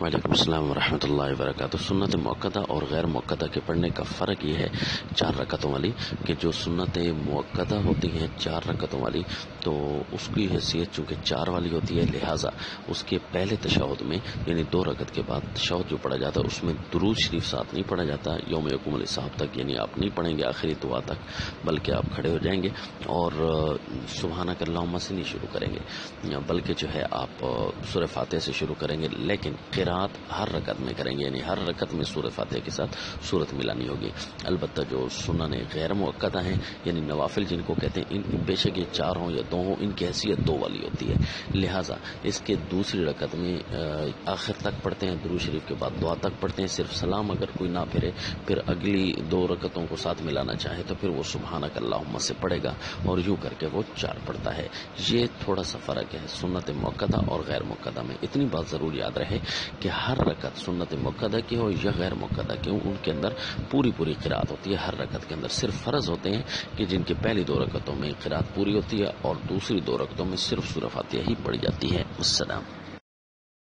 وعلیکم السلام ورحمۃ اللہ وبرکاتہ۔ سنت موقدہ اور غیر موقدہ کے پڑھنے کا فرق یہ ہے 4 رکعتوں والی، کہ جو سنت موقدہ ہوتی ہیں 4 رکعتوں والی، تو اس کی حیثیت چونکہ 4 والی ہوتی ہے، لہٰذا اس کے پہلے تشہد میں یعنی 2 رکعت کے بعد تشہد جو پڑھا جاتا ہے اس میں درود شریف ساتھ نہیں پڑھا جاتا یوم یقوم الحساب تک، یعنی آپ نہیں پڑھیں گے آخری دعا تک، بلکہ آپ کھڑے ہو جائیں گے اور سبحانک اللہم سے نہیں شروع کریں گے، بلکہ جو ہے آپ سورہ فاتحہ سے شروع کریں گے، لیکن قرات ہر رکعت میں کریں گے، یعنی ہر رکعت میں سورہ فاتحہ کے ساتھ سورت ملانی ہوگی۔ البتہ جو سنن غیر موقدہ ہیں یعنی نوافل جن کو کہتے ہیں، ان بے شک یہ 4 ہوں یا 2 ہوں، ان کی حیثیت 2 والی ہوتی ہے، لہٰذا اس کے دوسری رکعت میں آخر تک پڑھتے ہیں، درود شریف کے بعد دعا تک پڑھتے ہیں، صرف سلام اگر کوئی نہ پھرے، پھر اگلی 2 رکعتوں کو ساتھ ملانا چاہے تو پھر وہ سبحانک اللہم سے پڑھے گا اور یوں کر کے وہ 4 پڑھتا ہے۔ یہ تھوڑا سا فرق ہے سنت موقدہ اور غیر موقدہ میں۔ اتنی بات ضرور یاد رہے کہ ہر رکعت سنت موقدہ کی ہو یا غیر موقدہ کی ہو، ان کے اندر پوری قرات ہوتی ہے۔ ہر رکعت کے اندر صرف فرض ہوتے ہیں کہ جن کی پہلی 2 رکعتوں میں قرات پوری ہوتی ہے اور دوسری 2 رکعتوں میں صرف سورہ فاتحہ ہی پڑھی جاتی ہے۔ السلام۔